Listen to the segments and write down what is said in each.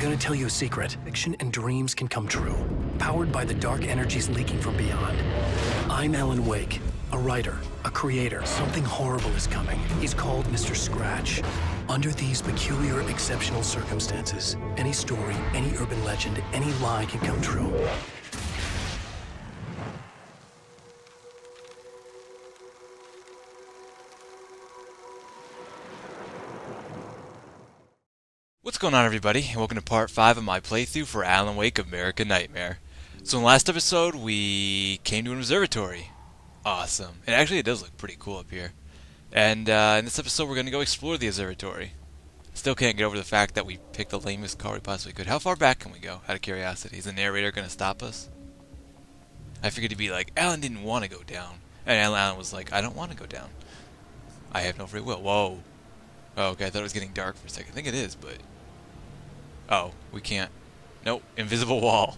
gonna tell you a secret. Fiction and dreams can come true, powered by the dark energies leaking from beyond. I'm Alan Wake, a writer, a creator. Something horrible is coming. He's called Mr. Scratch. Under these peculiar, exceptional circumstances, any story, any urban legend, any lie can come true. What's going on, everybody, and welcome to part 5 of my playthrough for Alan Wake American Nightmare. So in the last episode, we came to an observatory. Awesome. And actually it does look pretty cool up here. And in this episode we're going to go explore the observatory. Still can't get over the fact that we picked the lamest car we possibly could. How far back can we go, out of curiosity? Is the narrator going to stop us? I figured he'd be like, Alan didn't want to go down. And Alan was like, I don't want to go down. I have no free will. Whoa. Oh, okay, I thought it was getting dark for a second. I think it is, but... Oh, we can't. Nope, invisible wall.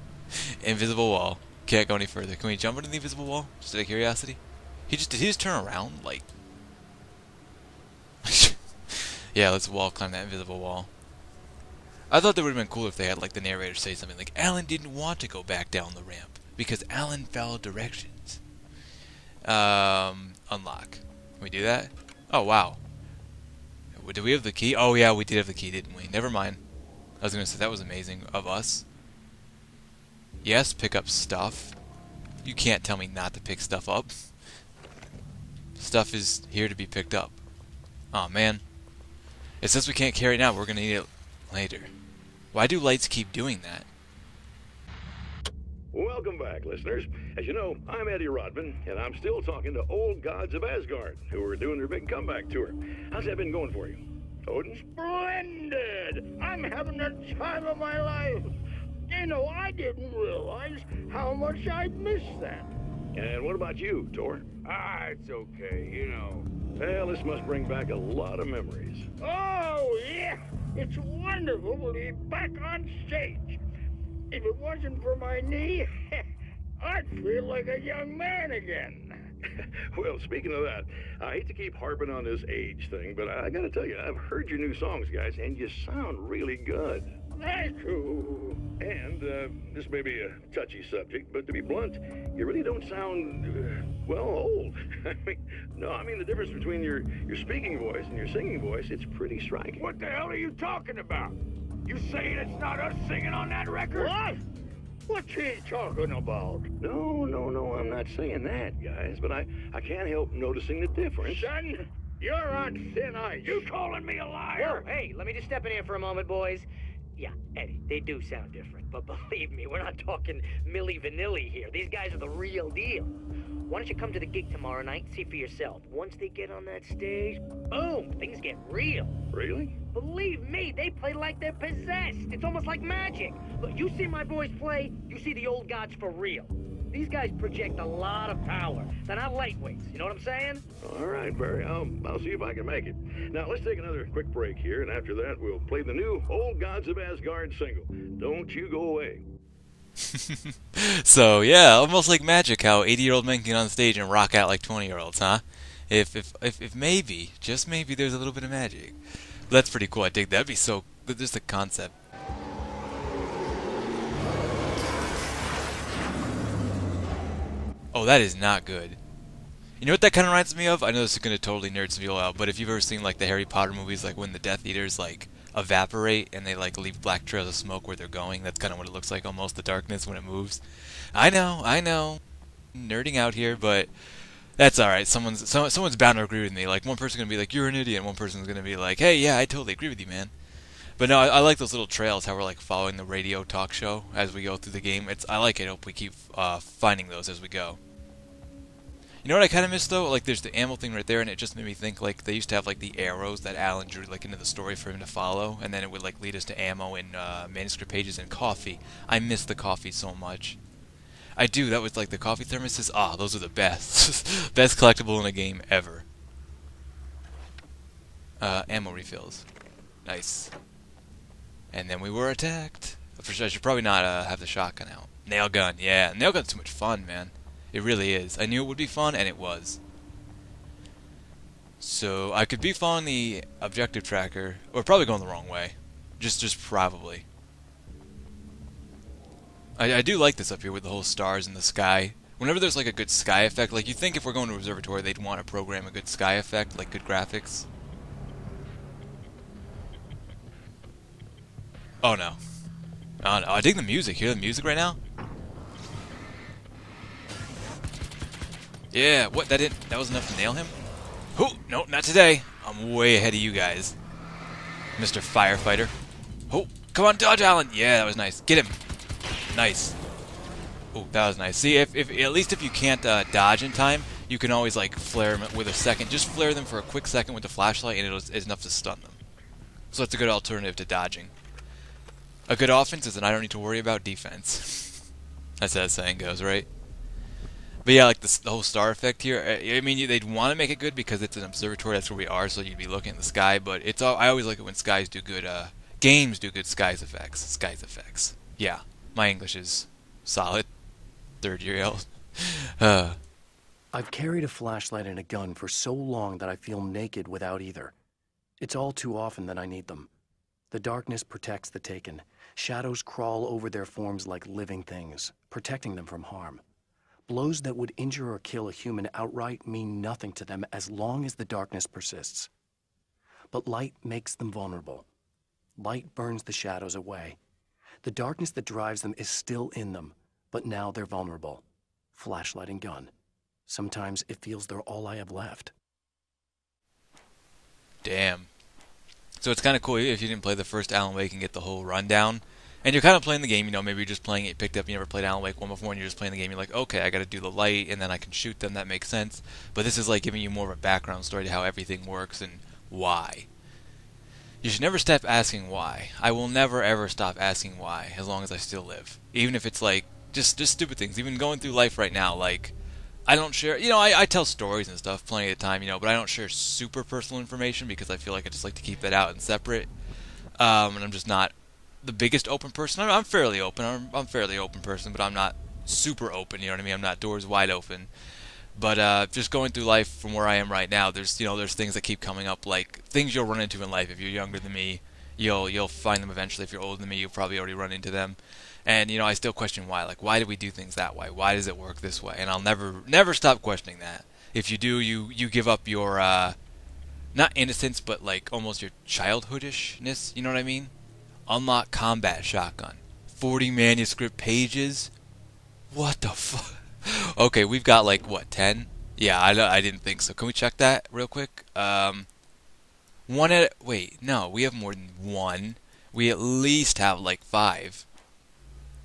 Invisible wall. Can't go any further. Can we jump into the invisible wall? Just out of curiosity? Did he just turn around? Like... Yeah, let's wall climb that invisible wall. I thought that would have been cool if they had like the narrator say something like, Alan didn't want to go back down the ramp because Alan followed directions. Unlock. Can we do that? Oh, wow. Did we have the key? Oh yeah, we did have the key, didn't we? Never mind. I was going to say, that was amazing of us. Yes, pick up stuff. You can't tell me not to pick stuff up. Stuff is here to be picked up. Oh man. It says we can't carry it now, we're going to need it later. Why do lights keep doing that? Welcome back, listeners. As you know, I'm Eddie Rodman, and I'm still talking to old gods of Asgard, who are doing their big comeback tour. How's that been going for you? Odin? Splendid! I'm having the time of my life. You know, I didn't realize how much I'd missed that. And what about you, Thor? It's okay, you know. Well, this must bring back a lot of memories. Oh, yeah. It's wonderful to be back on stage. If it wasn't for my knee, I'd feel like a young man again. Well, speaking of that, I hate to keep harping on this age thing, but I gotta tell you, I've heard your new songs, guys, and you sound really good. Thank you. And this may be a touchy subject, but to be blunt, you really don't sound, well, old. I mean the difference between your speaking voice and your singing voice, it's pretty striking. What the hell are you talking about? You saying it's not us singing on that record? What? What's he talking about? No, I'm not saying that, guys, but I can't help noticing the difference. Son, you're on thin ice. You calling me a liar? Whoa, hey, let me just step in here for a moment, boys. Yeah, Eddie, they do sound different, but believe me, we're not talking Milli Vanilli here. These guys are the real deal. Why don't you come to the gig tomorrow night and see for yourself? Once they get on that stage, boom, things get real. Really? Believe me, they play like they're possessed. It's almost like magic. Look, you see my boys play, you see the old gods for real. These guys project a lot of power. They're not lightweights, you know what I'm saying? All right, Barry, I'll see if I can make it. Now, let's take another quick break here, and after that, we'll play the new Old Gods of Asgard single. Don't you go away. So, yeah, almost like magic how 80-year-old men can get on stage and rock out like 20-year-olds, huh? If maybe, just maybe, there's a little bit of magic. That's pretty cool, I dig that. That'd be so... Just the concept. Oh, that is not good. You know what that kind of reminds me of? I know this is going to totally nerd some people out, but if you've ever seen like the Harry Potter movies, like when the Death Eaters like evaporate and they like leave black trails of smoke where they're going, that's kind of what it looks like almost, the darkness when it moves. I know. Nerding out here, but that's alright. Someone's bound to agree with me. Like one person's going to be like, you're an idiot, and one person's going to be like, hey, yeah, I totally agree with you, man. But no, I like those little trails, how we're like following the radio talk show as we go through the game. I like it. I hope we keep finding those as we go. You know what I kind of miss though? Like there's the ammo thing right there, and it just made me think like they used to have like the arrows that Alan drew like into the story for him to follow, and then it would like lead us to ammo and manuscript pages and coffee. I miss the coffee so much. I do. That was like the coffee thermoses. Ah, those are the best. Best collectible in a game ever. Ammo refills. Nice. And then we were attacked. I should probably not have the shotgun out. Nail gun, yeah. Nail gun's too much fun, man. It really is. I knew it would be fun, and it was. So, I could be following the objective tracker, or probably going the wrong way. Just probably. I do like this up here with the whole stars in the sky. Whenever there's like a good sky effect, like you think if we're going to observatory, they'd want to program a good sky effect, like good graphics. Oh no. Oh no, I dig the music. Hear the music right now? Yeah, what, that was enough to nail him? Who? No, not today. I'm way ahead of you guys. Mr. Firefighter. Oh, come on, dodge, Alan. Yeah, that was nice. Get him. Nice. Oh, that was nice. See, if at least if you can't dodge in time, you can always like flare them with a second. Just flare them for a quick second with the flashlight, and it's enough to stun them. So it's a good alternative to dodging. A good offense is that I don't need to worry about defense. That's how that saying goes, right? But yeah, like the whole star effect here. I mean, they'd want to make it good because it's an observatory. That's where we are, so you'd be looking at the sky. But it's all. I always like it when skies do good. Games do good skies effects. Skies effects. Yeah, my English is solid. Third year else. I've carried a flashlight and a gun for so long that I feel naked without either. It's all too often that I need them. The darkness protects the taken. Shadows crawl over their forms like living things, protecting them from harm. Blows that would injure or kill a human outright mean nothing to them as long as the darkness persists. But light makes them vulnerable. Light burns the shadows away. The darkness that drives them is still in them, but now they're vulnerable. Flashlight and gun. Sometimes it feels they're all I have left. Damn. So it's kind of cool if you didn't play the first Alan Wake and get the whole rundown. And you're kind of playing the game, you know, maybe you're just playing it, picked up, you never played Alan Wake 1 before, and you're just playing the game, you're like, okay, I gotta do the light, and then I can shoot them, that makes sense. But this is like giving you more of a background story to how everything works and why. You should never stop asking why. I will never ever stop asking why, as long as I still live. Even if it's like, just stupid things. Even going through life right now, like, I don't share, you know, I tell stories and stuff plenty of the time, you know, but I don't share super personal information because I feel like I just like to keep that out and separate. And I'm just not the biggest open person. I'm fairly open. I'm a fairly open person, but I'm not super open, you know what I mean? I'm not doors wide open. But just going through life from where I am right now, there's things that keep coming up, like things you'll run into in life. If you're younger than me, you'll find them eventually. If you're older than me, you'll probably already run into them. And you know, I still question why. Like, why do we do things that way? Why does it work this way? And I'll never stop questioning that. If you do, you give up your not innocence, but like almost your childhoodishness. You know what I mean? Unlock combat shotgun. 40 manuscript pages. What the fuck? Okay, we've got like what, 10? Yeah, I didn't think so. Can we check that real quick? Wait, no, we have more than one. We at least have like 5.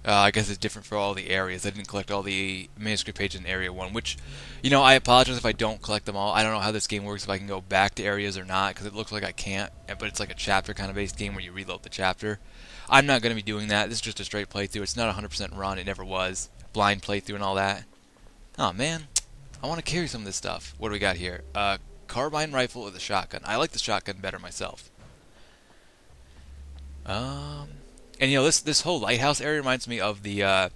I guess it's different for all the areas. I didn't collect all the manuscript pages in Area 1, which, you know, I apologize if I don't collect them all. I don't know how this game works, if I can go back to areas or not, because it looks like I can't, but it's like a chapter kind of based game where you reload the chapter. I'm not going to be doing that. This is just a straight playthrough. It's not 100% run. It never was. Blind playthrough and all that. Oh, man. I want to carry some of this stuff. What do we got here? Carbine rifle with a shotgun. I like the shotgun better myself. And you know, this whole lighthouse area reminds me of the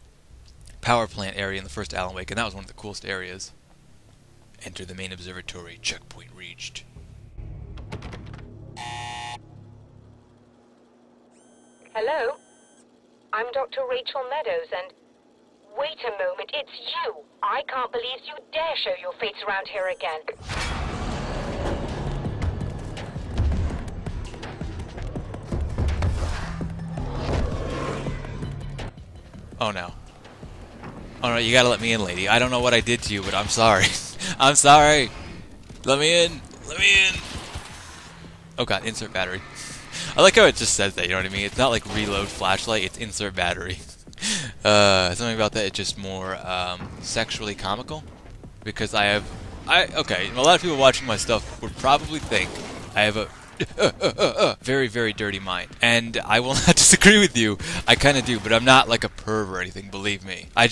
power plant area in the first Alan Wake, and that was one of the coolest areas. Enter the main observatory. Checkpoint reached. Hello? I'm Dr. Rachel Meadows, and... Wait a moment, it's you! I can't believe you dare show your face around here again. Oh no. Oh no, you gotta let me in, lady. I don't know what I did to you, but I'm sorry. I'm sorry. Let me in. Let me in. Oh god, insert battery. I like how it just says that, you know what I mean? It's not like reload flashlight, it's insert battery. Something about that is just more sexually comical. Because okay, a lot of people watching my stuff would probably think I have a very, very dirty mind. And I will not disagree with you. I kind of do, but I'm not like a perv or anything, believe me. I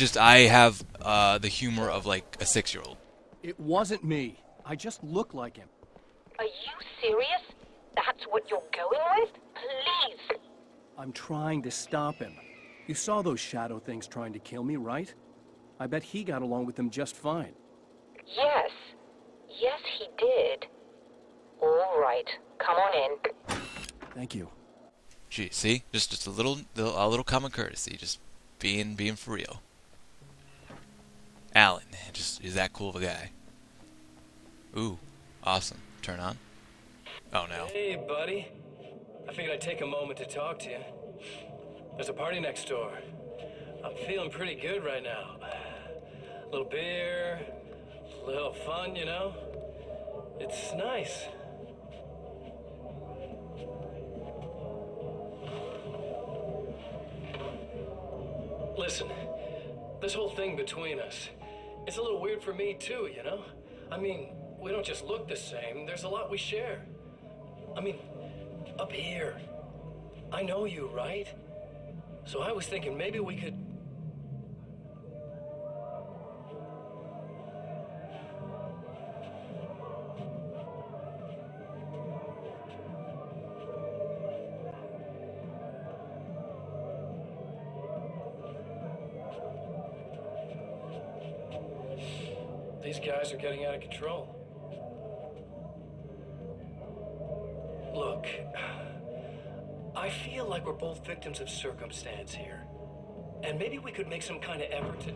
have the humor of like a 6-year-old. It wasn't me. I just look like him. Are you serious? That's what you're going with? Please! I'm trying to stop him. You saw those shadow things trying to kill me, right? I bet he got along with them just fine. Yes. Yes, he did. All right. Come on in. Thank you. Gee, see? Just a little common courtesy. Just being for real. Alan, just is that cool of a guy. Ooh, awesome. Turn on. Oh no. Hey, buddy. I figured I'd take a moment to talk to you. There's a party next door. I'm feeling pretty good right now. A little beer, a little fun, you know? It's nice. Listen, this whole thing between us, it's a little weird for me too, you know? I mean, we don't just look the same, there's a lot we share. I mean, up here, I know you, right? So I was thinking maybe we could... These guys are getting out of control. Look, I feel like we're both victims of circumstance here. And maybe we could make some kind of effort to...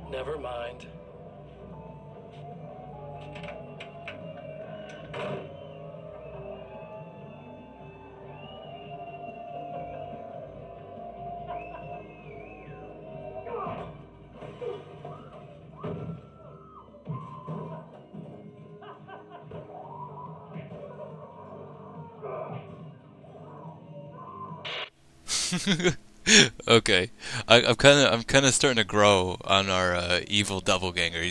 Never mind. Okay, I'm kind of starting to grow on our evil doppelganger.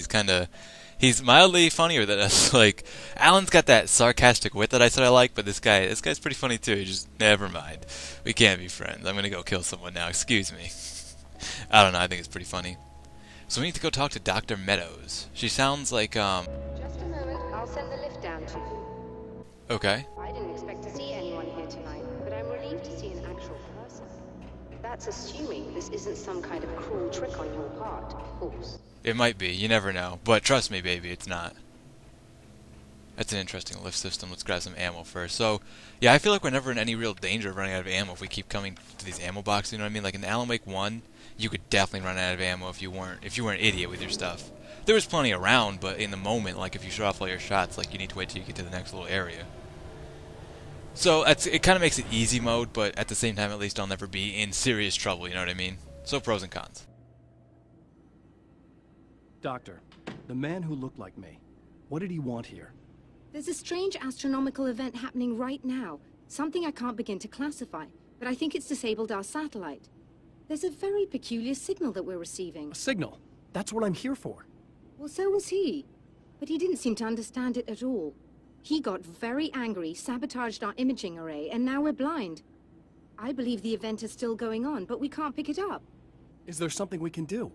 He's mildly funnier than us. Like, Alan's got that sarcastic wit that I said I like, but this guy's pretty funny too. He just, never mind. We can't be friends. I'm gonna go kill someone now. Excuse me. I don't know. I think it's pretty funny. So we need to go talk to Dr. Meadows. She sounds like Just a moment. I'll send the lift down to you. Okay. I didn't expect to see anyone here tonight, but I'm relieved to see an actual person. That's assuming this isn't some kind of cruel trick on your part, of course. It might be. You never know. But trust me, baby, it's not. That's an interesting lift system. Let's grab some ammo first. So, yeah, I feel like we're never in any real danger of running out of ammo if we keep coming to these ammo boxes. You know what I mean? Like in Alan Wake 1, you could definitely run out of ammo if you weren't an idiot with your stuff. There was plenty around, but in the moment, like if you shot off all your shots, like you need to wait till you get to the next little area. So it kind of makes it easy mode, but at the same time, at least I'll never be in serious trouble. You know what I mean? So pros and cons. Doctor, the man who looked like me, what did he want here? There's a strange astronomical event happening right now. Something I can't begin to classify, but I think it's disabled our satellite. There's a very peculiar signal that we're receiving. A signal. That's what I'm here for. Well, so was he. But he didn't seem to understand it at all. He got very angry, sabotaged our imaging array, and now we're blind. I believe the event is still going on, but we can't pick it up. Is there something we can do?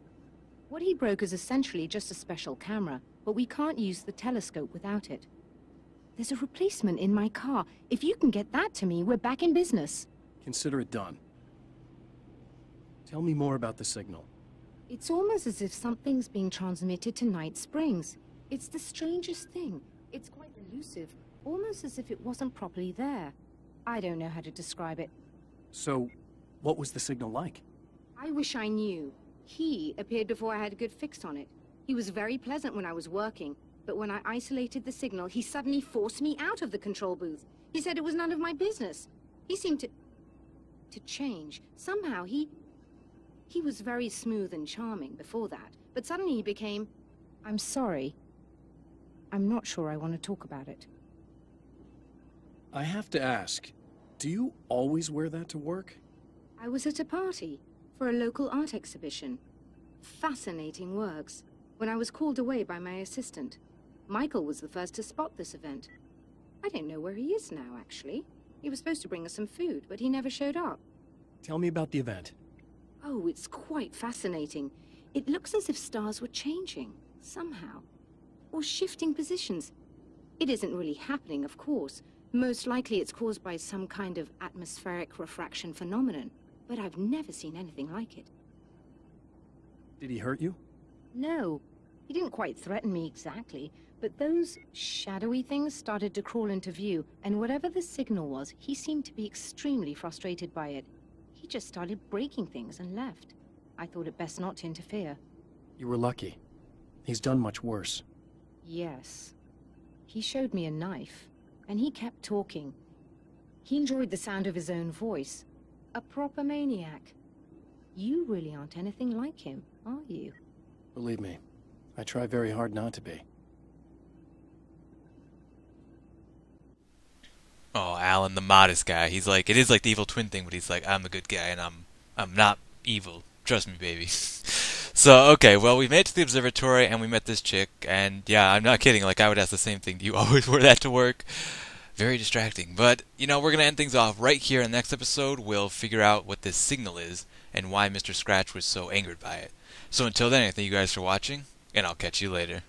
What he broke is essentially just a special camera, but we can't use the telescope without it. There's a replacement in my car. If you can get that to me, we're back in business. Consider it done. Tell me more about the signal. It's almost as if something's being transmitted to Night Springs. It's the strangest thing. It's quite elusive, almost as if it wasn't properly there. I don't know how to describe it. So, what was the signal like? I wish I knew. He appeared before I had a good fix on it. He was very pleasant when I was working, but when I isolated the signal, he suddenly forced me out of the control booth. He said it was none of my business. He seemed to change. Somehow he was very smooth and charming before that, but suddenly he became... I'm sorry. I'm not sure I want to talk about it. I have to ask, Do you always wear that to work? I was at a party for a local art exhibition. Fascinating works. When I was called away by my assistant, Michael was the first to spot this event. I don't know where he is now, actually. He was supposed to bring us some food, but he never showed up. Tell me about the event. Oh, it's quite fascinating. It looks as if stars were changing, somehow. Or shifting positions. It isn't really happening, of course. Most likely it's caused by some kind of atmospheric refraction phenomenon. But I've never seen anything like it. Did he hurt you? No. He didn't quite threaten me exactly, but those shadowy things started to crawl into view, and whatever the signal was, he seemed to be extremely frustrated by it. He just started breaking things and left. I thought it best not to interfere. You were lucky. He's done much worse. Yes. He showed me a knife, and he kept talking. He enjoyed the sound of his own voice. A proper maniac. You really aren't anything like him, are you? Believe me, I try very hard not to be. Oh, Alan, the modest guy. He's like, it is like the evil twin thing, but he's like, I'm the good guy, and I'm not evil. Trust me, baby. So, okay, well, we made it to the observatory, and we met this chick, and yeah, I'm not kidding, like, I would ask the same thing. Do you always wear that to work? Very distracting. But, you know, we're going to end things off right here in the next episode. We'll figure out what this signal is, and why Mr. Scratch was so angered by it. So until then, I thank you guys for watching, and I'll catch you later.